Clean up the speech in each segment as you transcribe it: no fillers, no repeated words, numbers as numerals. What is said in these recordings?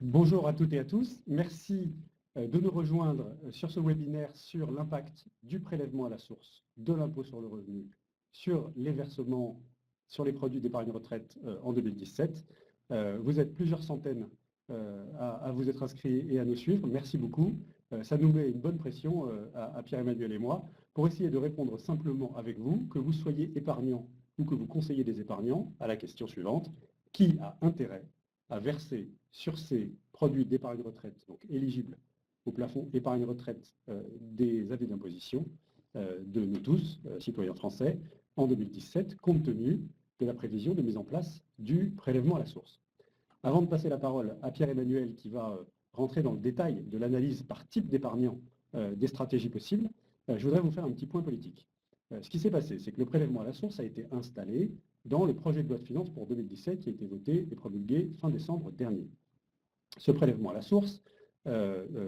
Bonjour à toutes et à tous. Merci de nous rejoindre sur ce webinaire sur l'impact du prélèvement à la source de l'impôt sur le revenu sur les versements sur les produits d'épargne retraite en 2017. Vous êtes plusieurs centaines à vous être inscrits et à nous suivre. Merci beaucoup. Ça nous met une bonne pression à Pierre-Emmanuel et moi pour essayer de répondre simplement avec vous, que vous soyez épargnant ou que vous conseillez des épargnants, à la question suivante: qui a intérêt à verser sur ces produits d'épargne retraite, donc éligibles au plafond épargne retraite des avis d'imposition de nous tous, citoyens français, en 2017, compte tenu de la prévision de mise en place du prélèvement à la source. Avant de passer la parole à Pierre-Emmanuel qui va rentrer dans le détail de l'analyse par type d'épargnant des stratégies possibles, je voudrais vous faire un petit point politique. Ce qui s'est passé, c'est que le prélèvement à la source a été installé dans le projet de loi de finances pour 2017 qui a été voté et promulgué fin décembre dernier. Ce prélèvement à la source,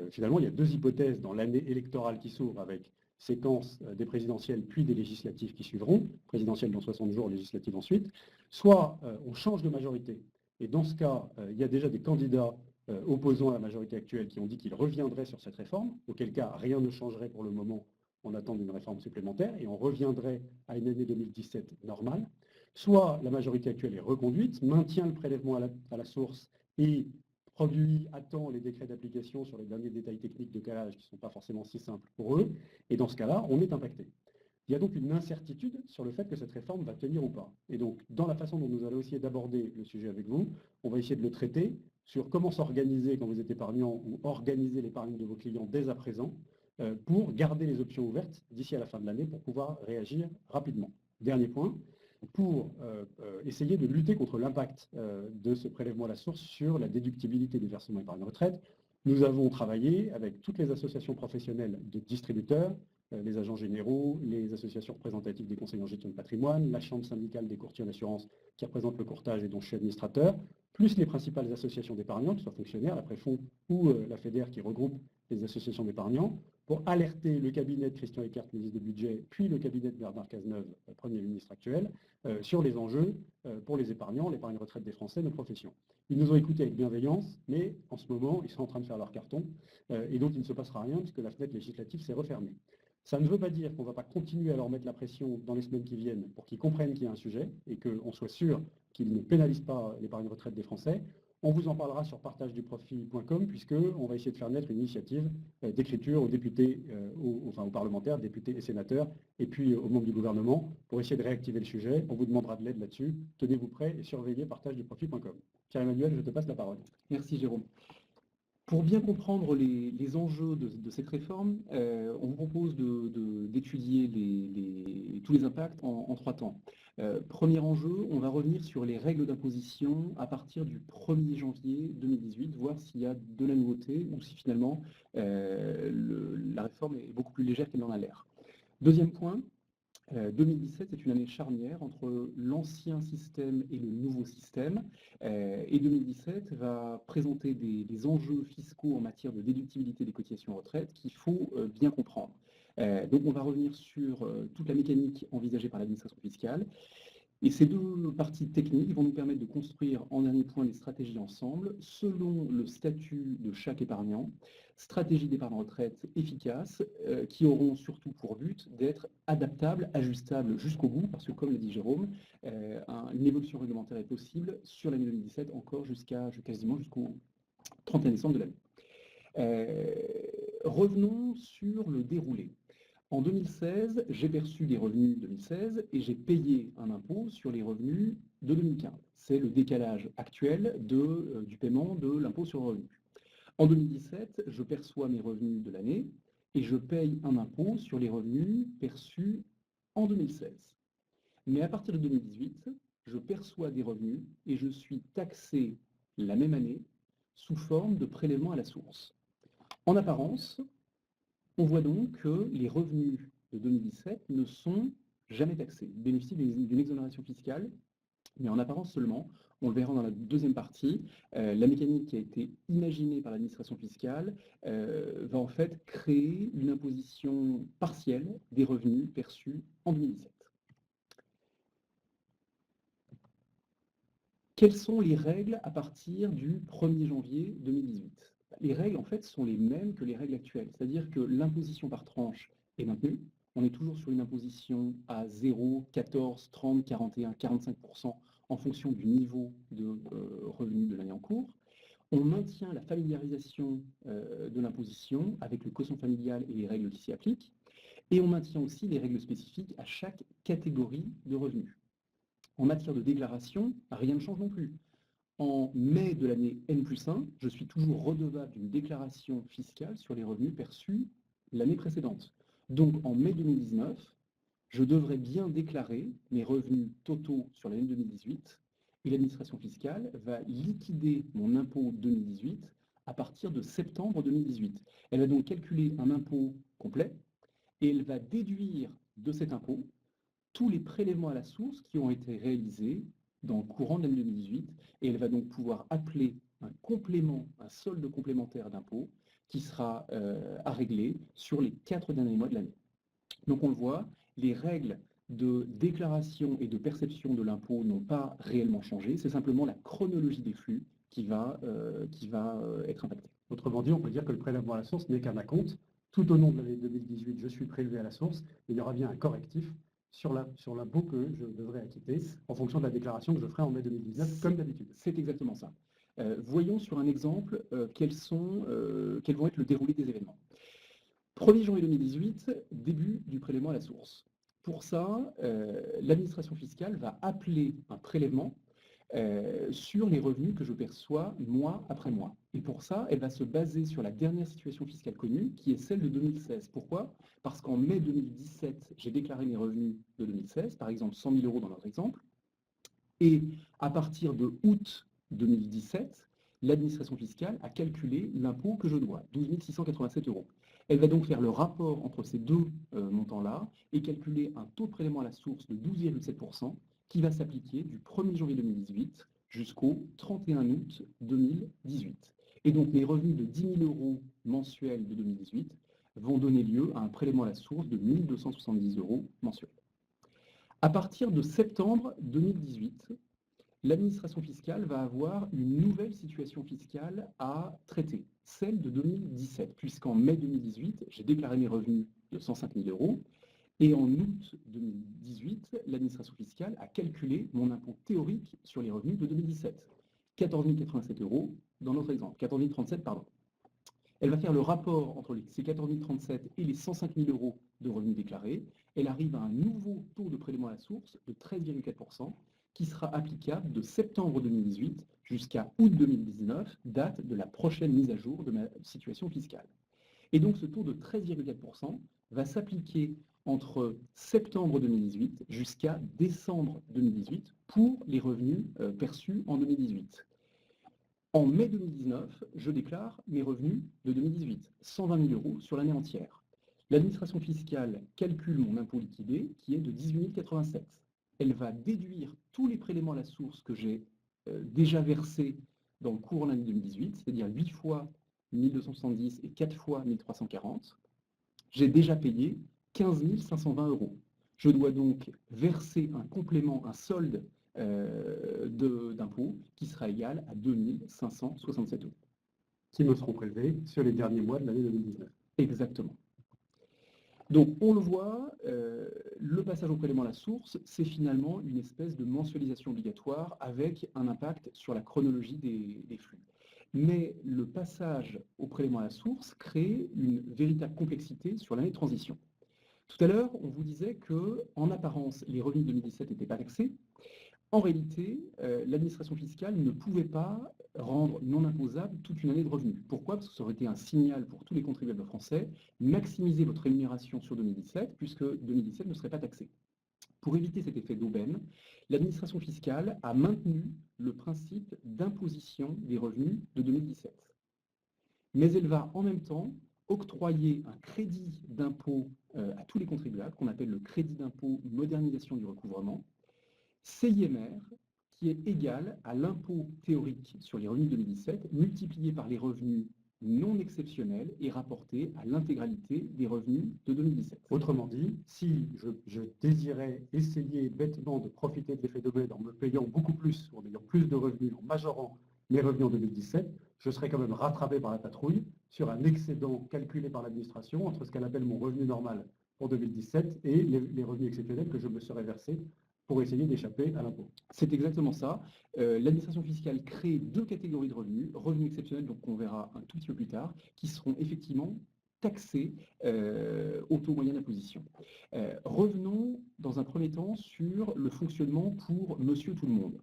finalement, il y a deux hypothèses dans l'année électorale qui s'ouvre avec séquence des présidentielles puis des législatives qui suivront, présidentielles dans 60 jours, législatives ensuite. Soit on change de majorité, et dans ce cas, il y a déjà des candidats opposants à la majorité actuelle qui ont dit qu'ils reviendraient sur cette réforme, auquel cas rien ne changerait pour le moment en attendant d'une réforme supplémentaire, et on reviendrait à une année 2017 normale. Soit la majorité actuelle est reconduite, maintient le prélèvement à la source et produit à temps les décrets d'application sur les derniers détails techniques de calage qui ne sont pas forcément si simples pour eux, et dans ce cas-là, on est impacté. Il y a donc une incertitude sur le fait que cette réforme va tenir ou pas. Et donc, dans la façon dont nous allons essayer d'aborder le sujet avec vous, on va essayer de le traiter sur comment s'organiser quand vous êtes épargnant ou organiser l'épargne de vos clients dès à présent pour garder les options ouvertes d'ici à la fin de l'année pour pouvoir réagir rapidement. Dernier point, pour essayer de lutter contre l'impact de ce prélèvement à la source sur la déductibilité des versements épargne retraite, nous avons travaillé avec toutes les associations professionnelles de distributeurs, les agents généraux, les associations représentatives des conseillers en gestion de patrimoine, la chambre syndicale des courtiers en assurance qui représente le courtage et dont je suis administrateur, plus les principales associations d'épargnants, que ce soit fonctionnaires, la Préfond ou la FEDER qui regroupe les associations d'épargnants, pour alerter le cabinet de Christian Eckert, ministre de Budget, puis le cabinet de Bernard Cazeneuve, Premier ministre actuel, sur les enjeux pour les épargnants, l'épargne retraite des Français, nos professions. Ils nous ont écoutés avec bienveillance, mais en ce moment, ils sont en train de faire leur carton, et donc il ne se passera rien puisque la fenêtre législative s'est refermée. Ça ne veut pas dire qu'on ne va pas continuer à leur mettre la pression dans les semaines qui viennent pour qu'ils comprennent qu'il y a un sujet et qu'on soit sûr qu'ils ne pénalisent pas l'épargne retraite des Français. On vous en parlera sur partageduprofit.com puisqu'on va essayer de faire naître une initiative d'écriture aux députés, aux parlementaires, députés et sénateurs, et puis aux membres du gouvernement pour essayer de réactiver le sujet. On vous demandera de l'aide là-dessus. Tenez-vous prêts et surveillez partageduprofit.com. Pierre-Emmanuel, je te passe la parole. Merci Jérôme. Pour bien comprendre les enjeux de cette réforme, on vous propose d'étudier tous les impacts en 3 temps. Premier enjeu, on va revenir sur les règles d'imposition à partir du 1er janvier 2018, voir s'il y a de la nouveauté ou si finalement la réforme est beaucoup plus légère qu'elle n'en a l'air. Deuxième point, 2017 est une année charnière entre l'ancien système et le nouveau système, et 2017 va présenter des enjeux fiscaux en matière de déductibilité des cotisations retraite qu'il faut bien comprendre. Donc on va revenir sur toute la mécanique envisagée par l'administration fiscale. Et ces deux parties techniques vont nous permettre de construire en dernier point les stratégies ensemble, selon le statut de chaque épargnant, stratégies d'épargne retraite efficaces, qui auront surtout pour but d'être adaptables, ajustables jusqu'au bout, parce que comme l'a dit Jérôme, une évolution réglementaire est possible sur l'année 2017 encore quasiment jusqu'au 31 décembre de l'année. Revenons sur le déroulé. En 2016, j'ai perçu des revenus 2016 et j'ai payé un impôt sur les revenus de 2015. C'est le décalage actuel du paiement de l'impôt sur le revenu. En 2017, je perçois mes revenus de l'année et je paye un impôt sur les revenus perçus en 2016. Mais à partir de 2018, je perçois des revenus et je suis taxé la même année sous forme de prélèvement à la source. En apparence, on voit donc que les revenus de 2017 ne sont jamais taxés, ils bénéficient d'une exonération fiscale, mais en apparence seulement. On le verra dans la deuxième partie. La mécanique qui a été imaginée par l'administration fiscale va en fait créer une imposition partielle des revenus perçus en 2017. Quelles sont les règles à partir du 1er janvier 2018? Les règles, en fait, sont les mêmes que les règles actuelles. C'est-à-dire que l'imposition par tranche est maintenue. On est toujours sur une imposition à 0, 14, 30, 41, 45% en fonction du niveau de revenu de l'année en cours. On maintient la familiarisation de l'imposition avec le quotient familial et les règles qui s'y appliquent. Et on maintient aussi les règles spécifiques à chaque catégorie de revenus. En matière de déclaration, rien ne change non plus. En mai de l'année N+1, je suis toujours redevable d'une déclaration fiscale sur les revenus perçus l'année précédente. Donc en mai 2019, je devrais bien déclarer mes revenus totaux sur l'année 2018 et l'administration fiscale va liquider mon impôt 2018 à partir de septembre 2018. Elle va donc calculer un impôt complet et elle va déduire de cet impôt tous les prélèvements à la source qui ont été réalisés dans le courant de l'année 2018 et elle va donc pouvoir appeler un complément, un solde complémentaire d'impôt qui sera à régler sur les 4 derniers mois de l'année. Donc on le voit, les règles de déclaration et de perception de l'impôt n'ont pas réellement changé, c'est simplement la chronologie des flux qui va être impactée. Autrement dit, on peut dire que le prélèvement à la source n'est qu'un acompte. Tout au long de l'année 2018, je suis prélevé à la source, et il y aura bien un correctif sur l'impôt que je devrais acquitter en fonction de la déclaration que je ferai en mai 2019, comme d'habitude. C'est exactement ça. Voyons sur un exemple quels vont être le déroulé des événements. 1er janvier 2018, début du prélèvement à la source. Pour ça, l'administration fiscale va appeler un prélèvement sur les revenus que je perçois mois après mois. Et pour ça, elle va se baser sur la dernière situation fiscale connue, qui est celle de 2016. Pourquoi? Parce qu'en mai 2017, j'ai déclaré mes revenus de 2016, par exemple 100 000 euros dans notre exemple, et à partir de août 2017, l'administration fiscale a calculé l'impôt que je dois, 12 687 euros. Elle va donc faire le rapport entre ces deux montants-là et calculer un taux de prélèvement à la source de 12,7% qui va s'appliquer du 1er janvier 2018 jusqu'au 31 août 2018. Et donc mes revenus de 10 000 euros mensuels de 2018 vont donner lieu à un prélèvement à la source de 1 270 euros mensuels. À partir de septembre 2018, l'administration fiscale va avoir une nouvelle situation fiscale à traiter, celle de 2017, puisqu'en mai 2018, j'ai déclaré mes revenus de 105 000 euros, et en août 2018, l'administration fiscale a calculé mon impôt théorique sur les revenus de 2017, 14 087 euros dans notre exemple, 14 037, pardon. Elle va faire le rapport entre ces 14 037 et les 105 000 euros de revenus déclarés. Elle arrive à un nouveau taux de prélèvement à la source de 13,4% qui sera applicable de septembre 2018 jusqu'à août 2019, date de la prochaine mise à jour de ma situation fiscale. Et donc ce taux de 13,4% va s'appliquer entre septembre 2018 jusqu'à décembre 2018 pour les revenus perçus en 2018. En mai 2019, je déclare mes revenus de 2018, 120 000 euros sur l'année entière. L'administration fiscale calcule mon impôt liquidé qui est de 18 087. Elle va déduire tous les prélèvements à la source que j'ai déjà versés dans le cours de l'année 2018, c'est-à-dire 8 fois 1270 et 4 fois 1340. J'ai déjà payé 15 520 euros. Je dois donc verser un complément, un solde d'impôt qui sera égal à 2 567 euros. Qui me seront prélevés sur les derniers mois de l'année 2019. Exactement. Donc on le voit, le passage au prélèvement à la source, c'est finalement une espèce de mensualisation obligatoire avec un impact sur la chronologie des flux. Mais le passage au prélèvement à la source crée une véritable complexité sur l'année de transition. Tout à l'heure, on vous disait qu'en apparence, les revenus de 2017 n'étaient pas taxés. En réalité, l'administration fiscale ne pouvait pas rendre non imposable toute une année de revenus. Pourquoi? Parce que ça aurait été un signal pour tous les contribuables français, maximiser votre rémunération sur 2017, puisque 2017 ne serait pas taxé. Pour éviter cet effet d'aubaine, l'administration fiscale a maintenu le principe d'imposition des revenus de 2017. Mais elle va en même temps octroyer un crédit d'impôt à tous les contribuables, qu'on appelle le crédit d'impôt modernisation du recouvrement, CIMR, qui est égal à l'impôt théorique sur les revenus de 2017, multiplié par les revenus non exceptionnels et rapportés à l'intégralité des revenus de 2017. Autrement dit, si je désirais essayer bêtement de profiter de l'effet d'aubaine en me payant beaucoup plus, en ayant plus de revenus, en majorant mes revenus en 2017, je serais quand même rattrapé par la patrouille sur un excédent calculé par l'administration entre ce qu'elle appelle mon revenu normal pour 2017 et les revenus exceptionnels que je me serais versés pour essayer d'échapper à l'impôt. C'est exactement ça. L'administration fiscale crée deux catégories de revenus, revenus exceptionnels, donc qu'on verra un tout petit peu plus tard, qui seront effectivement taxés au taux moyen d'imposition. Revenons dans un premier temps sur le fonctionnement pour monsieur tout le monde.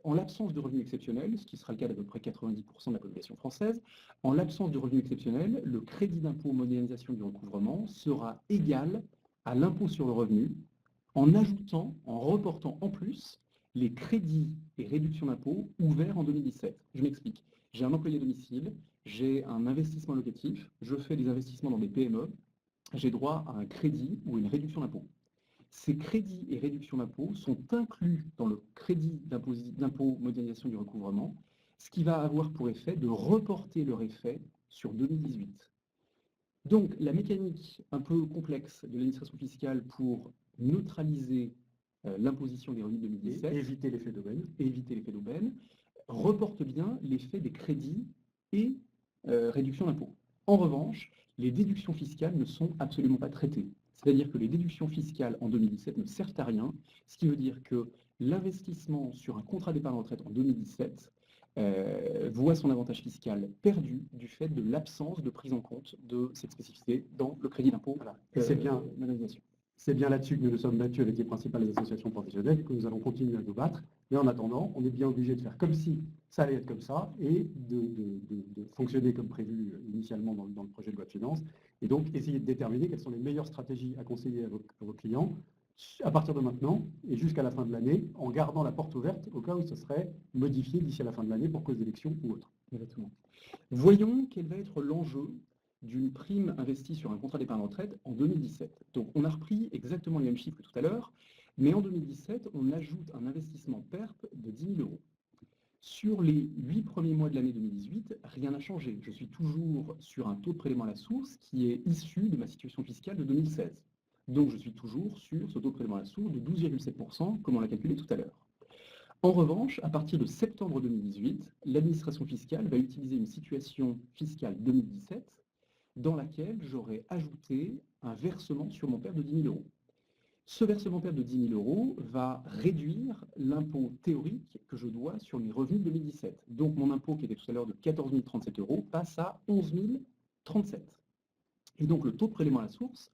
En l'absence de revenus exceptionnels, ce qui sera le cas d'à peu près 90% de la population française, en l'absence de revenus exceptionnels, le crédit d'impôt modernisation du recouvrement sera égal à l'impôt sur le revenu en ajoutant, en reportant en plus les crédits et réductions d'impôts ouverts en 2017. Je m'explique. J'ai un employé à domicile, j'ai un investissement locatif, je fais des investissements dans des PME, j'ai droit à un crédit ou une réduction d'impôt. Ces crédits et réductions d'impôts sont inclus dans le crédit d'impôt modernisation du recouvrement, ce qui va avoir pour effet de reporter leur effet sur 2018. Donc, la mécanique un peu complexe de l'administration fiscale pour neutraliser l'imposition des revenus de 2017, Et éviter l'effet d'aubaine. éviter l'effet d'aubaine, reporte bien l'effet des crédits et réductions d'impôts. En revanche, les déductions fiscales ne sont absolument pas traitées. C'est-à-dire que les déductions fiscales en 2017 ne servent à rien, ce qui veut dire que l'investissement sur un contrat d'épargne retraite en 2017 voit son avantage fiscal perdu du fait de l'absence de prise en compte de cette spécificité dans le crédit d'impôt. Voilà. Et c'est bien, modernisation. c'est bien là-dessus que nous nous sommes battus avec les principales associations professionnelles et que nous allons continuer à nous battre. Mais en attendant, on est bien obligé de faire comme si ça allait être comme ça et de fonctionner comme prévu initialement dans le projet de loi de finances. Et donc, essayer de déterminer quelles sont les meilleures stratégies à conseiller à vos clients à partir de maintenant et jusqu'à la fin de l'année, en gardant la porte ouverte au cas où ce serait modifié d'ici à la fin de l'année pour cause d'élection ou autre. Exactement. Voyons quel va être l'enjeu d'une prime investie sur un contrat d'épargne retraite en 2017. Donc, on a repris exactement les mêmes chiffres que tout à l'heure, mais en 2017, on ajoute un investissement PERP de 10 000 euros. Sur les 8 premiers mois de l'année 2018, rien n'a changé. Je suis toujours sur un taux de prélèvement à la source qui est issu de ma situation fiscale de 2016. Donc, je suis toujours sur ce taux de prélèvement à la source de 12,7%, comme on l'a calculé tout à l'heure. En revanche, à partir de septembre 2018, l'administration fiscale va utiliser une situation fiscale 2017 dans laquelle j'aurai ajouté un versement sur mon PERP de 10 000 euros. Ce versement PERP de 10 000 euros va réduire l'impôt théorique que je dois sur mes revenus de 2017. Donc mon impôt qui était tout à l'heure de 14 037 euros passe à 11 037. Et donc le taux de prélèvement à la source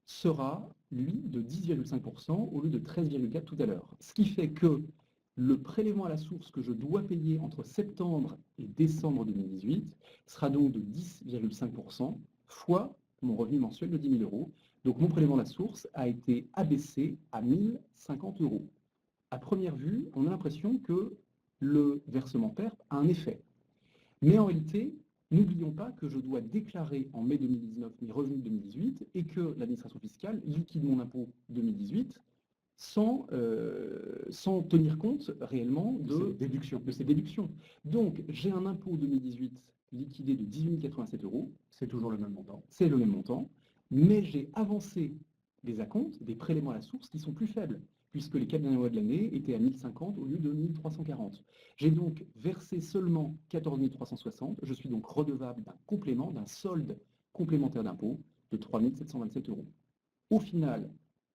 sera, lui, de 10,5% au lieu de 13,4% tout à l'heure. Ce qui fait que le prélèvement à la source que je dois payer entre septembre et décembre 2018 sera donc de 10,5% fois mon revenu mensuel de 10 000 euros. Donc mon prélèvement à la source a été abaissé à 1 050 euros. À première vue, on a l'impression que le versement PERP a un effet. Mais en réalité, n'oublions pas que je dois déclarer en mai 2019 mes revenus de 2018 et que l'administration fiscale liquide mon impôt 2018 sans tenir compte réellement de ces déductions. Donc, j'ai un impôt 2018 liquidé de 18 087 euros. C'est toujours le même montant. C'est le même montant, mais j'ai avancé des acomptes, des prélèvements à la source qui sont plus faibles, puisque les 4 derniers mois de l'année étaient à 1050 au lieu de 1340. J'ai donc versé seulement 14 360. Je suis donc redevable d'un complément, d'un solde complémentaire d'impôt de 3 727 euros. Au final,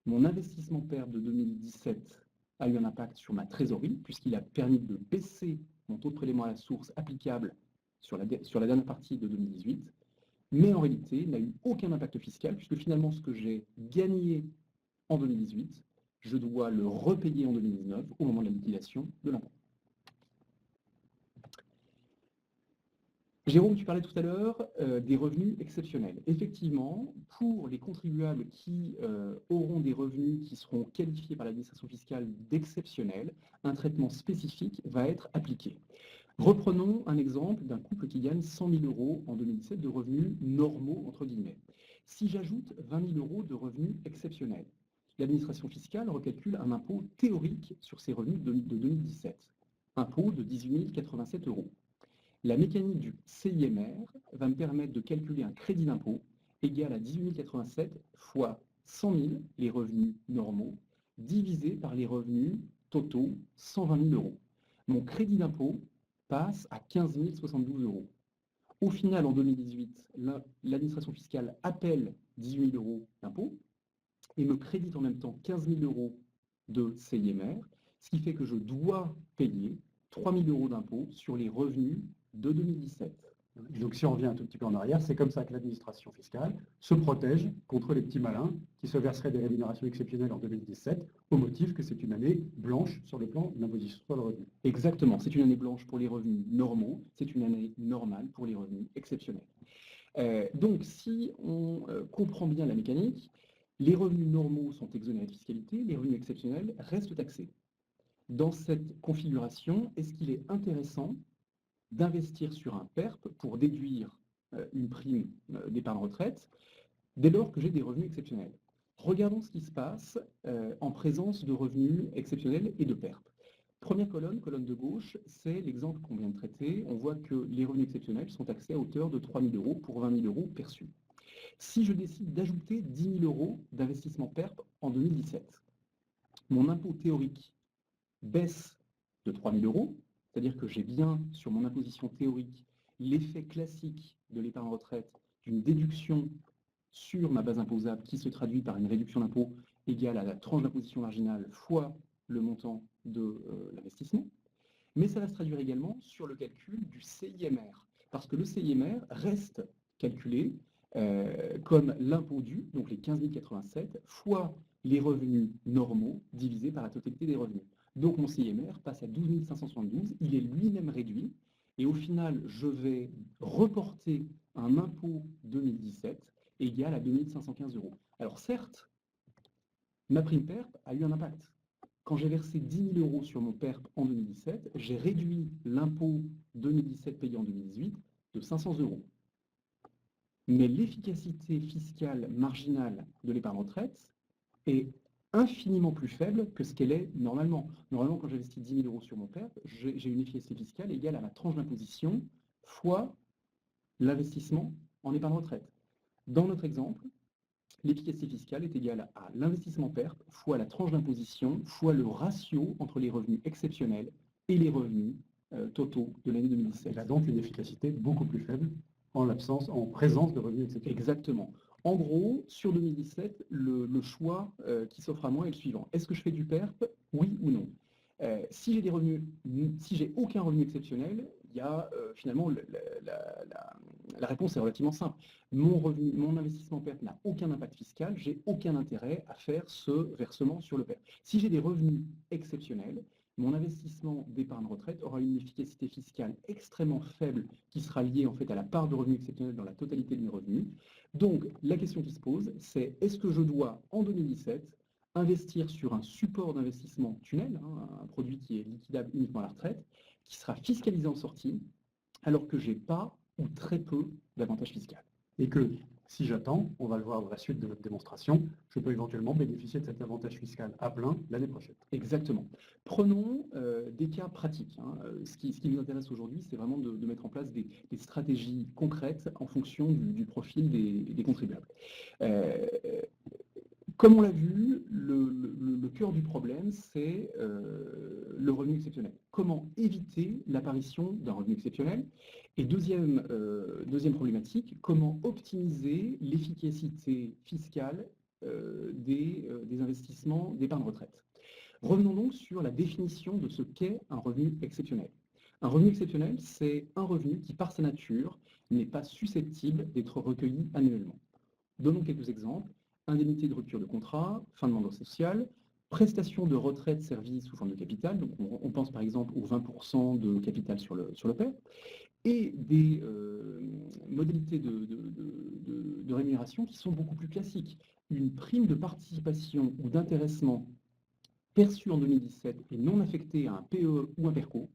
mon investissement PERP de 2017 a eu un impact sur ma trésorerie, puisqu'il a permis de baisser mon taux de prélèvement à la source applicable sur la dernière partie de 2018, mais en réalité n'a eu aucun impact fiscal, puisque finalement ce que j'ai gagné en 2018, je dois le repayer en 2019 au moment de la liquidation de l'impôt. Jérôme, tu parlais tout à l'heure des revenus exceptionnels. Effectivement, pour les contribuables qui auront des revenus qui seront qualifiés par l'administration fiscale d'exceptionnels, un traitement spécifique va être appliqué. Reprenons un exemple d'un couple qui gagne 100 000 euros en 2017 de revenus normaux, entre guillemets. Si j'ajoute 20 000 euros de revenus exceptionnels, l'administration fiscale recalcule un impôt théorique sur ces revenus de 2017, impôt de 18 087 euros. La mécanique du CIMR va me permettre de calculer un crédit d'impôt égal à 18 087 fois 100 000, les revenus normaux, divisé par les revenus totaux, 120 000 euros. Mon crédit d'impôt passe à 15 072 euros. Au final, en 2018, l'administration fiscale appelle 18 000 euros d'impôt et me crédite en même temps 15 000 euros de CIMR, ce qui fait que je dois payer 3 000 euros d'impôt sur les revenus de 2017. Et donc si on revient un tout petit peu en arrière, c'est comme ça que l'administration fiscale se protège contre les petits malins qui se verseraient des rémunérations exceptionnelles en 2017 au motif que c'est une année blanche sur le plan de l'imposition sur le revenu. Exactement, c'est une année blanche pour les revenus normaux, c'est une année normale pour les revenus exceptionnels. Donc si on comprend bien la mécanique, les revenus normaux sont exonérés de fiscalité, les revenus exceptionnels restent taxés. Dans cette configuration, est-ce qu'il est intéressant d'investir sur un PERP pour déduire une prime d'épargne retraite dès lors que j'ai des revenus exceptionnels? Regardons ce qui se passe en présence de revenus exceptionnels et de PERP. Première colonne, colonne de gauche, c'est l'exemple qu'on vient de traiter. On voit que les revenus exceptionnels sont taxés à hauteur de 3 000 euros pour 20 000 euros perçus. Si je décide d'ajouter 10 000 euros d'investissement PERP en 2017, mon impôt théorique baisse de 3 000 euros, c'est-à-dire que j'ai bien sur mon imposition théorique l'effet classique de l'épargne retraite d'une déduction sur ma base imposable qui se traduit par une réduction d'impôt égale à la tranche d'imposition marginale fois le montant de l'investissement. Mais ça va se traduire également sur le calcul du CIMR, parce que le CIMR reste calculé comme l'impôt dû, donc les 15 087, fois les revenus normaux divisés par la totalité des revenus. Donc mon CIMR passe à 12 572, il est lui-même réduit, et au final, je vais reporter un impôt 2017 égal à 2 515 euros. Alors certes, ma prime PERP a eu un impact. Quand j'ai versé 10 000 euros sur mon PERP en 2017, j'ai réduit l'impôt 2017 payé en 2018 de 500 euros. Mais l'efficacité fiscale marginale de l'épargne retraite est infiniment plus faible que ce qu'elle est normalement. Normalement, quand j'investis 10 000 euros sur mon PERP, j'ai une efficacité fiscale égale à la tranche d'imposition fois l'investissement en épargne retraite. Dans notre exemple, l'efficacité fiscale est égale à l'investissement PERP fois la tranche d'imposition fois le ratio entre les revenus exceptionnels et les revenus totaux de l'année 2017. Il a donc une efficacité beaucoup plus faible en présence de revenus exceptionnels. Exactement. En gros, sur 2017, le choix qui s'offre à moi est le suivant. Est-ce que je fais du PERP? Oui ou non? Si j'ai des revenus, si j'ai aucun revenu exceptionnel, il y a finalement la réponse est relativement simple. Mon investissement PERP n'a aucun impact fiscal, j'ai aucun intérêt à faire ce versement sur le PERP. Si j'ai des revenus exceptionnels, mon investissement d'épargne retraite aura une efficacité fiscale extrêmement faible qui sera liée en fait à la part de revenus exceptionnels dans la totalité de mes revenus. Donc la question qui se pose, c'est est-ce que je dois en 2017 investir sur un support d'investissement tunnel, un produit qui est liquidable uniquement à la retraite, qui sera fiscalisé en sortie, alors que je n'ai pas ou très peu d'avantages fiscaux. Et que si j'attends, on va le voir dans la suite de notre démonstration, je peux éventuellement bénéficier de cet avantage fiscal à plein l'année prochaine. Exactement. Prenons des cas pratiques. Ce qui nous intéresse aujourd'hui, c'est vraiment de mettre en place des stratégies concrètes en fonction du profil des contribuables. Comme on l'a vu, le cœur du problème, c'est le revenu exceptionnel. Comment éviter l'apparition d'un revenu exceptionnel? Et deuxième problématique, comment optimiser l'efficacité fiscale des investissements d'épargne retraite? Revenons donc sur la définition de ce qu'est un revenu exceptionnel. Un revenu exceptionnel, c'est un revenu qui, par sa nature, n'est pas susceptible d'être recueilli annuellement. Donnons quelques exemples. Indemnité de rupture de contrat, fin de mandat social, prestation de retraite servie sous forme de capital, donc on pense par exemple aux 20% de capital sur le PERP, et des modalités de rémunération qui sont beaucoup plus classiques. Une prime de participation ou d'intéressement perçue en 2017 et non affectée à un PE ou un PERCO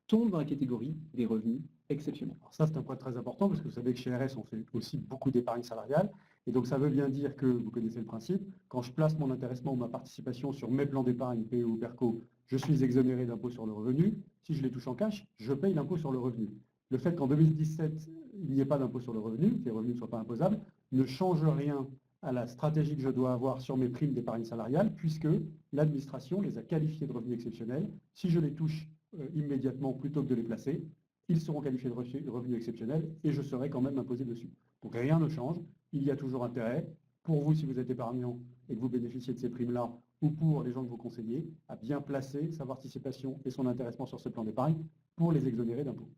tombe dans la catégorie des revenus exceptionnels. Alors ça, c'est un point très important parce que vous savez que chez RS, on fait aussi beaucoup d'épargne salariale. Et donc, ça veut bien dire que, vous connaissez le principe, quand je place mon intéressement ou ma participation sur mes plans d'épargne, PE ou PERCO, je suis exonéré d'impôt sur le revenu. Si je les touche en cash, je paye l'impôt sur le revenu. le fait qu'en 2017, il n'y ait pas d'impôt sur le revenu, que les revenus ne soient pas imposables, ne change rien à la stratégie que je dois avoir sur mes primes d'épargne salariale, puisque l'administration les a qualifiés de revenus exceptionnels. Si je les touche immédiatement plutôt que de les placer, ils seront qualifiés de revenus exceptionnels et je serai quand même imposé dessus. Donc rien ne change. Il y a toujours intérêt, pour vous si vous êtes épargnant et que vous bénéficiez de ces primes-là, ou pour les gens que vous conseillez, à bien placer sa participation et son intéressement sur ce plan d'épargne pour les exonérer d'impôts.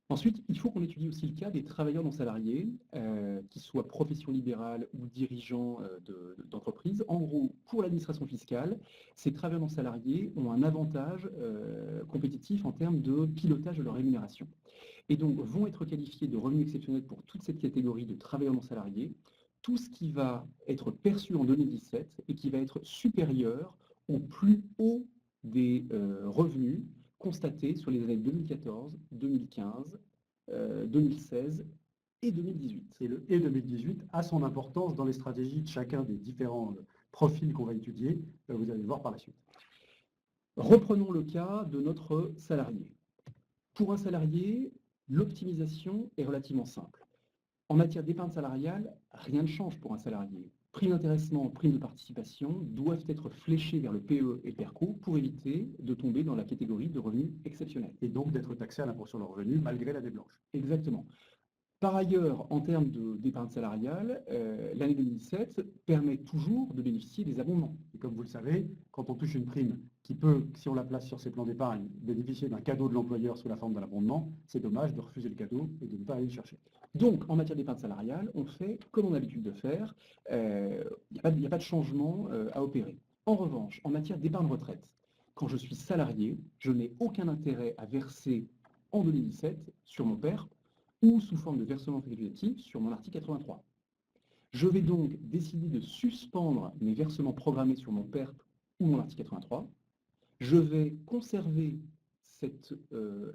Ensuite, il faut qu'on étudie aussi le cas des travailleurs non salariés, qu'ils soient profession libérale ou dirigeants d'entreprise. En gros, pour l'administration fiscale, ces travailleurs non salariés ont un avantage compétitif en termes de pilotage de leur rémunération. Et donc, vont être qualifiés de revenus exceptionnels pour toute cette catégorie de travailleurs non salariés, tout ce qui va être perçu en 2017 et qui va être supérieur au plus haut des revenus constatés sur les années 2014, 2015, 2016 et 2018. Et le et 2018 a son importance dans les stratégies de chacun des différents profils qu'on va étudier. Vous allez le voir par la suite. Reprenons le cas de notre salarié. Pour un salarié, l'optimisation est relativement simple. En matière d'épargne salariale, rien ne change pour un salarié. Prime d'intéressement, prime de participation doivent être fléchés vers le PE et le PERCO pour éviter de tomber dans la catégorie de revenus exceptionnels. Et donc d'être taxé à l'impôt sur le revenu malgré l'année blanche. Exactement. Par ailleurs, en termes d'épargne salariale, l'année 2017 permet toujours de bénéficier des abondements. Et comme vous le savez, quand on touche une prime qui peut, si on la place sur ses plans d'épargne, bénéficier d'un cadeau de l'employeur sous la forme d'un abondement, c'est dommage de refuser le cadeau et de ne pas aller le chercher. Donc, en matière d'épargne salariale, on fait comme on a l'habitude de faire. Il n'y a pas de changement à opérer. En revanche, en matière d'épargne retraite, quand je suis salarié, je n'ai aucun intérêt à verser en 2017 sur mon PERP ou sous forme de versement facultatif sur mon article 83. Je vais donc décider de suspendre mes versements programmés sur mon PERP ou mon article 83. Je vais conserver cet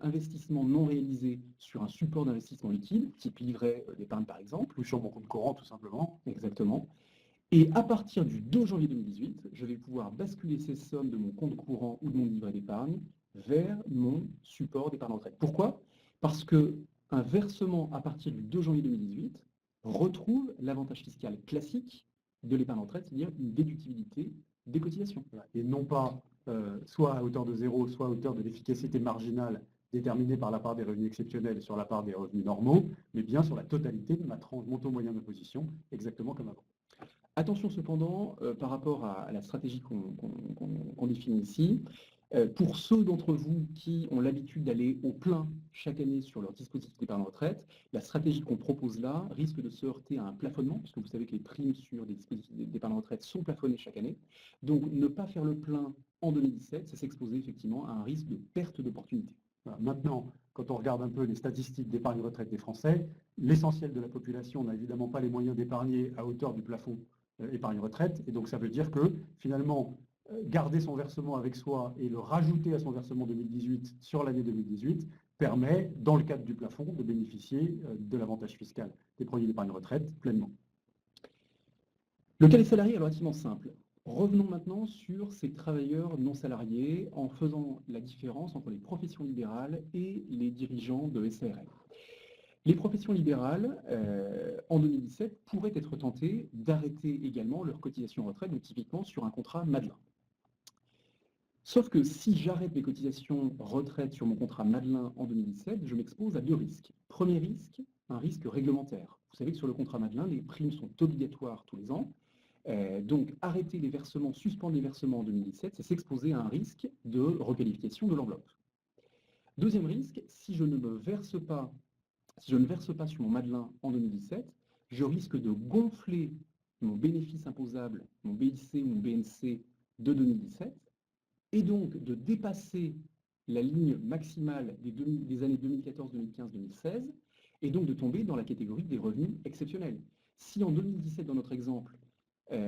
investissement non réalisé sur un support d'investissement liquide, type livret d'épargne par exemple. Ou sur mon compte courant tout simplement. Exactement. Et à partir du 2 janvier 2018, je vais pouvoir basculer ces sommes de mon compte courant ou de mon livret d'épargne vers mon support d'épargne retraite. Pourquoi? Parce qu'un versement à partir du 2 janvier 2018 retrouve l'avantage fiscal classique de l'épargne retraite, c'est-à-dire une déductibilité des cotisations. Et non pas soit à hauteur de zéro, soit à hauteur de l'efficacité marginale déterminée par la part des revenus exceptionnels et sur la part des revenus normaux, mais bien sur la totalité de mon taux moyen d'imposition, exactement comme avant. Attention cependant, par rapport à la stratégie qu'on définit ici, pour ceux d'entre vous qui ont l'habitude d'aller au plein chaque année sur leur dispositif d'épargne retraite, la stratégie qu'on propose là risque de se heurter à un plafonnement, puisque vous savez que les primes sur des dispositifs d'épargne retraite sont plafonnées chaque année. Donc ne pas faire le plein en 2017, c'est s'exposer effectivement à un risque de perte d'opportunité. Voilà. Maintenant, quand on regarde un peu les statistiques d'épargne retraite des Français, l'essentiel de la population n'a évidemment pas les moyens d'épargner à hauteur du plafond épargne retraite. Et donc ça veut dire que finalement, garder son versement avec soi et le rajouter à son versement 2018 sur l'année 2018 permet, dans le cadre du plafond, de bénéficier de l'avantage fiscal des produits d'épargne retraite pleinement. Le cas des salariés est relativement simple. Revenons maintenant sur ces travailleurs non salariés en faisant la différence entre les professions libérales et les dirigeants de SARL. Les professions libérales, en 2017, pourraient être tentées d'arrêter également leur cotisation retraite, donc typiquement sur un contrat Madelin. Sauf que si j'arrête mes cotisations retraite sur mon contrat Madelin en 2017, je m'expose à deux risques. Premier risque, un risque réglementaire. Vous savez que sur le contrat Madelin, les primes sont obligatoires tous les ans. Donc arrêter les versements, suspendre les versements en 2017, c'est s'exposer à un risque de requalification de l'enveloppe. Deuxième risque, si je ne verse pas sur mon Madelin en 2017, je risque de gonfler mon bénéfice imposable, mon BIC ou mon BNC de 2017, et donc de dépasser la ligne maximale des années 2014, 2015, 2016, et donc de tomber dans la catégorie des revenus exceptionnels. Si en 2017, dans notre exemple,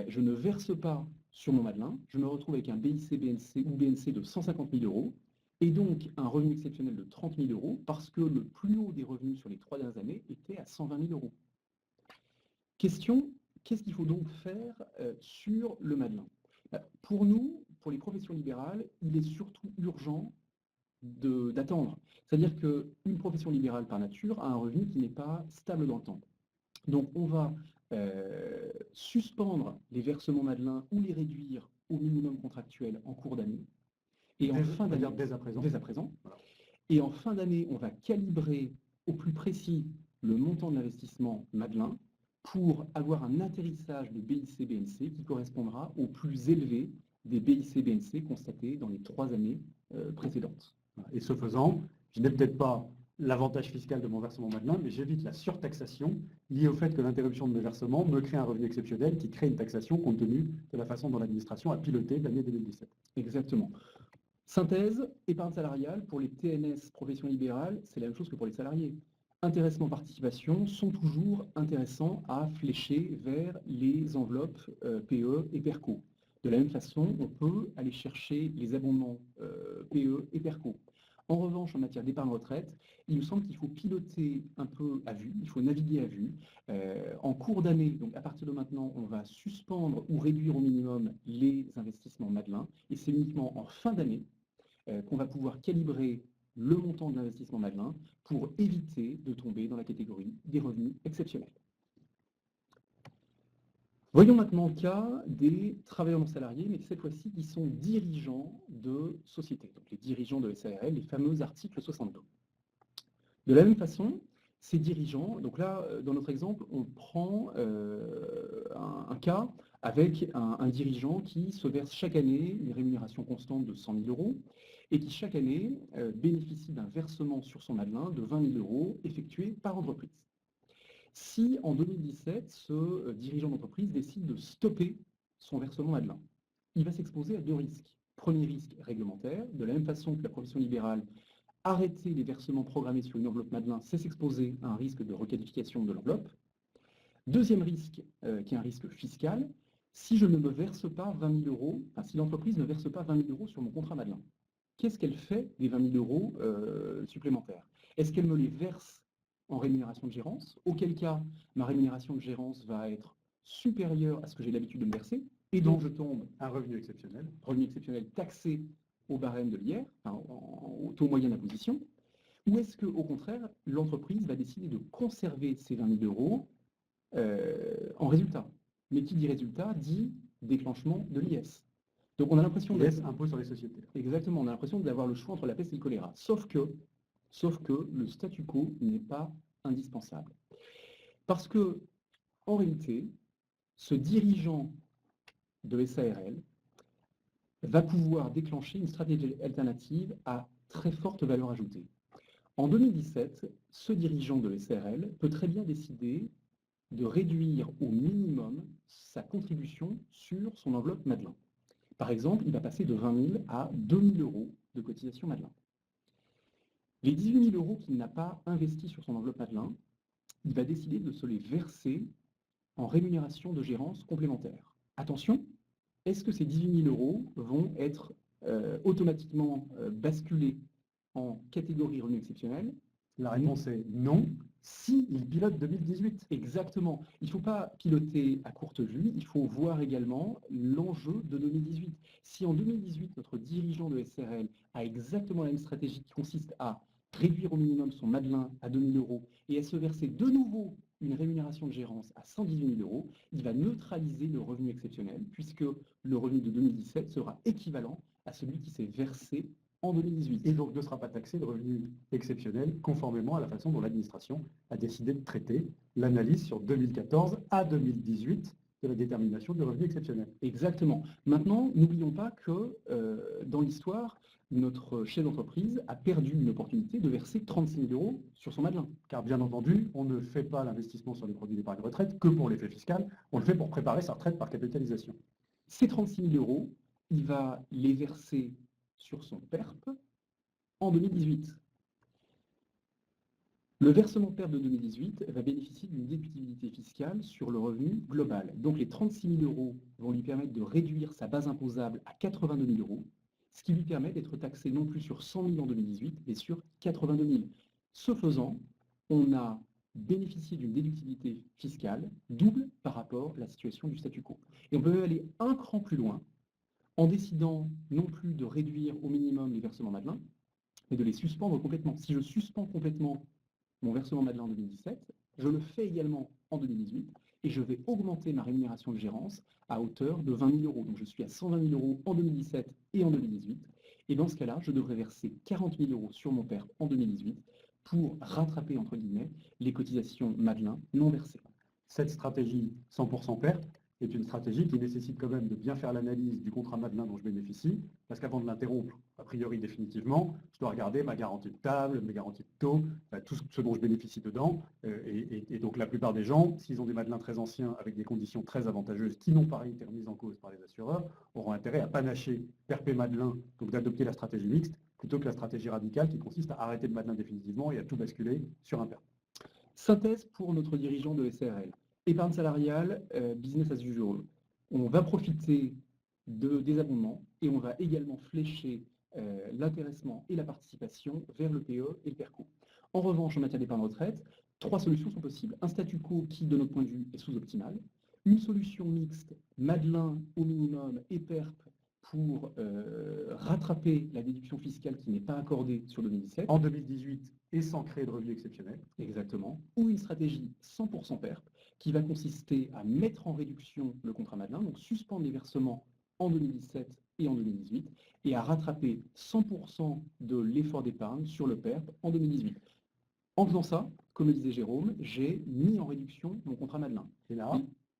je ne verse pas sur mon Madelin, je me retrouve avec un BIC, BNC ou BNC de 150 000 euros, et donc un revenu exceptionnel de 30 000 euros, parce que le plus haut des revenus sur les 3 dernières années était à 120 000 euros. Question, qu'est-ce qu'il faut donc faire sur le Madelin? Pour nous, pour les professions libérales, il est surtout urgent d'attendre. C'est-à-dire qu'une profession libérale par nature a un revenu qui n'est pas stable dans le temps. Donc on va suspendre les versements Madelin ou les réduire au minimum contractuel en cours d'année. Et en fin d'année, dès à présent. Dès à présent. Voilà. Et en fin d'année, on va calibrer au plus précis le montant de l'investissement Madelin pour avoir un atterrissage de BIC-BNC qui correspondra au plus élevé des BIC-BNC constatés dans les 3 années précédentes. Et ce faisant, je n'ai peut-être pas l'avantage fiscal de mon versement Madelin, mais j'évite la surtaxation liée au fait que l'interruption de mes versements me crée un revenu exceptionnel qui crée une taxation compte tenu de la façon dont l'administration a piloté l'année 2017. Exactement. Synthèse, épargne salariale, pour les TNS profession libérale, c'est la même chose que pour les salariés. Intéressement, participation sont toujours intéressants à flécher vers les enveloppes PE et PERCO. De la même façon, on peut aller chercher les abondements PE et PERCO. En revanche, en matière d'épargne retraite, il nous semble qu'il faut piloter un peu à vue, il faut naviguer à vue. En cours d'année, donc à partir de maintenant, on va suspendre ou réduire au minimum les investissements Madelin, et c'est uniquement en fin d'année qu'on va pouvoir calibrer le montant de l'investissement Madelin pour éviter de tomber dans la catégorie des revenus exceptionnels. Voyons maintenant le cas des travailleurs non salariés, mais cette fois-ci qui sont dirigeants de sociétés, donc les dirigeants de SARL, les fameux articles 62. De la même façon, ces dirigeants, donc là, dans notre exemple, on prend un cas avec un dirigeant qui se verse chaque année une rémunération constante de 100 000 euros et qui chaque année bénéficie d'un versement sur son Madelin de 20 000 euros effectué par entreprise. Si en 2017, ce dirigeant d'entreprise décide de stopper son versement Madelin, il va s'exposer à 2 risques. Premier risque réglementaire, de la même façon que la profession libérale, arrêter les versements programmés sur une enveloppe Madelin, c'est s'exposer à un risque de requalification de l'enveloppe. Deuxième risque, qui est un risque fiscal, si je ne me verse pas 20 000 euros, enfin, si l'entreprise ne verse pas 20 000 euros sur mon contrat Madelin, qu'est-ce qu'elle fait des 20 000 euros supplémentaires? Est-ce qu'elle me les verse en rémunération de gérance, auquel cas ma rémunération de gérance va être supérieure à ce que j'ai l'habitude de me verser, et donc je tombe un revenu exceptionnel taxé au barème de l'IR, enfin, au taux moyen d'imposition, ou est-ce qu'au contraire, l'entreprise va décider de conserver ces 20 000 euros en résultat? Mais qui dit résultat dit déclenchement de l'IS. Donc on a l'impression d'être impôt sur les sociétés. Exactement, on a l'impression d'avoir le choix entre la peste et le choléra. Sauf que le statu quo n'est pas indispensable. Parce que, en réalité, ce dirigeant de SARL va pouvoir déclencher une stratégie alternative à très forte valeur ajoutée. En 2017, ce dirigeant de SARL peut très bien décider de réduire au minimum sa contribution sur son enveloppe Madelin. Par exemple, il va passer de 20 000 à 2 000 euros de cotisation Madelin. Les 18 000 euros qu'il n'a pas investis sur son enveloppe Madelin, il va décider de se les verser en rémunération de gérance complémentaire. Attention, est-ce que ces 18 000 euros vont être automatiquement basculés en catégorie revenu exceptionnel? La réponse est non, si il pilote 2018. Exactement. Il ne faut pas piloter à courte vue, il faut voir également l'enjeu de 2018. Si en 2018, notre dirigeant de SRL a exactement la même stratégie qui consiste à réduire au minimum son Madelin à 2 000 euros et à se verser de nouveau une rémunération de gérance à 118 000 euros, il va neutraliser le revenu exceptionnel puisque le revenu de 2017 sera équivalent à celui qui s'est versé en 2018. Et donc ne sera pas taxé de revenu exceptionnel conformément à la façon dont l'administration a décidé de traiter l'analyse sur 2014 à 2018 de la détermination du revenu exceptionnel. Exactement. Maintenant, n'oublions pas que dans l'histoire, notre chef d'entreprise a perdu une opportunité de verser 36 000 euros sur son Madelin. Car bien entendu, on ne fait pas l'investissement sur les produits d'épargne retraite que pour l'effet fiscal, on le fait pour préparer sa retraite par capitalisation. Ces 36 000 euros, il va les verser sur son PERP en 2018. Le versement PERP de 2018 va bénéficier d'une déductibilité fiscale sur le revenu global. Donc les 36 000 euros vont lui permettre de réduire sa base imposable à 82 000 euros, ce qui lui permet d'être taxé non plus sur 100 000 en 2018, mais sur 82 000. Ce faisant, on a bénéficié d'une déductibilité fiscale double par rapport à la situation du statu quo. Et on peut même aller un cran plus loin, en décidant non plus de réduire au minimum les versements Madelin, mais de les suspendre complètement. Si je suspends complètement mon versement Madelin en 2017, je le fais également en 2018, et je vais augmenter ma rémunération de gérance à hauteur de 20 000 euros. Donc je suis à 120 000 euros en 2017 et en 2018. Et dans ce cas-là, je devrais verser 40 000 euros sur mon PERP en 2018 pour rattraper, entre guillemets, les cotisations Madelin non versées. Cette stratégie 100% perte est une stratégie qui nécessite quand même de bien faire l'analyse du contrat Madelin dont je bénéficie, parce qu'avant de l'interrompre, a priori définitivement, je dois regarder ma garantie de table, mes garanties de taux, tout ce dont je bénéficie dedans. Et donc la plupart des gens, s'ils ont des Madelins très anciens avec des conditions très avantageuses qui n'ont pas été remises en cause par les assureurs, auront intérêt à panacher PERP et Madelin, donc d'adopter la stratégie mixte, plutôt que la stratégie radicale qui consiste à arrêter le Madelin définitivement et à tout basculer sur un PERP. Synthèse pour notre dirigeant de SARL. Épargne salariale, business as usual. On va profiter des abondements et on va également flécher l'intéressement et la participation vers le PE et le PERCO. En revanche, en matière d'épargne retraite, 3 solutions sont possibles. Un statu quo qui, de notre point de vue, est sous-optimal. Une solution mixte, Madelin au minimum et PERP pour rattraper la déduction fiscale qui n'est pas accordée sur 2017. En 2018 et sans créer de revenus exceptionnels. Exactement. Ou une stratégie 100% PERP qui va consister à mettre en réduction le contrat Madelin, donc suspendre les versements en 2017 et en 2018, et à rattraper 100% de l'effort d'épargne sur le PERP en 2018. En faisant ça, comme le disait Jérôme, j'ai mis en réduction mon contrat Madelin. Et là,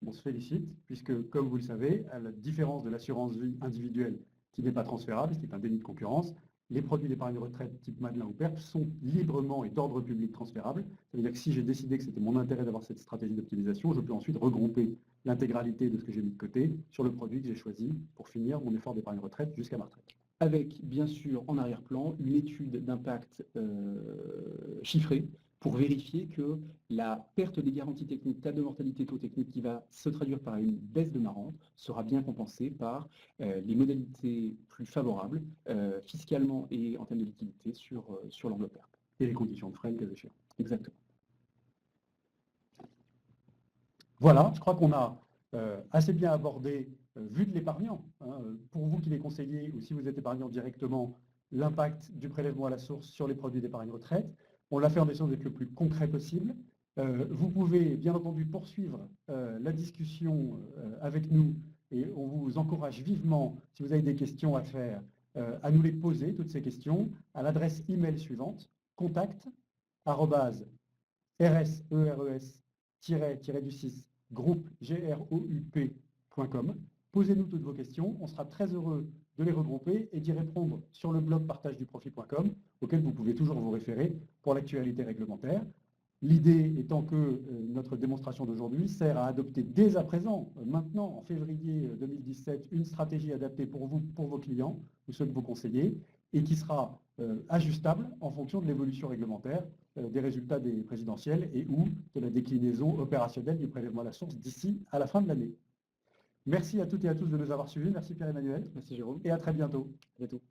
on se félicite, puisque, comme vous le savez, à la différence de l'assurance vie individuelle qui n'est pas transférable, ce qui est un déni de concurrence, les produits d'épargne retraite type Madelin ou PERP sont librement et d'ordre public transférables. Ça veut dire que si j'ai décidé que c'était mon intérêt d'avoir cette stratégie d'optimisation, je peux ensuite regrouper l'intégralité de ce que j'ai mis de côté sur le produit que j'ai choisi pour finir mon effort d'épargne retraite jusqu'à ma retraite. Avec, bien sûr, en arrière-plan, une étude d'impact chiffrée pour vérifier que la perte des garanties techniques, table de mortalité taux technique qui va se traduire par une baisse de ma rente sera bien compensée par les modalités plus favorables fiscalement et en termes de liquidité sur l'enveloppe PERP. Et les conditions de frais, le cas échéant. Exactement. Voilà, je crois qu'on a assez bien abordé, vu de l'épargnant, pour vous qui les conseillez ou si vous êtes épargnant directement, l'impact du prélèvement à la source sur les produits d'épargne retraite. On l'a fait en essayant d'être le plus concret possible. Vous pouvez bien entendu poursuivre la discussion avec nous et on vous encourage vivement, si vous avez des questions à faire, à nous les poser, toutes ces questions, à l'adresse email suivante, contact@rs-du6groupe.com. Posez-nous toutes vos questions, on sera très heureux de les regrouper et d'y répondre sur le blog partageduprofit.com, auquel vous pouvez toujours vous référer pour l'actualité réglementaire. L'idée étant que notre démonstration d'aujourd'hui sert à adopter dès à présent, maintenant en février 2017, une stratégie adaptée pour vous, pour vos clients, ou ceux que vous conseillez, et qui sera ajustable en fonction de l'évolution réglementaire, des résultats des présidentielles et ou de la déclinaison opérationnelle du prélèvement à la source d'ici à la fin de l'année. Merci à toutes et à tous de nous avoir suivis. Merci Pierre-Emmanuel. Merci Jérôme. Et à très bientôt. À bientôt.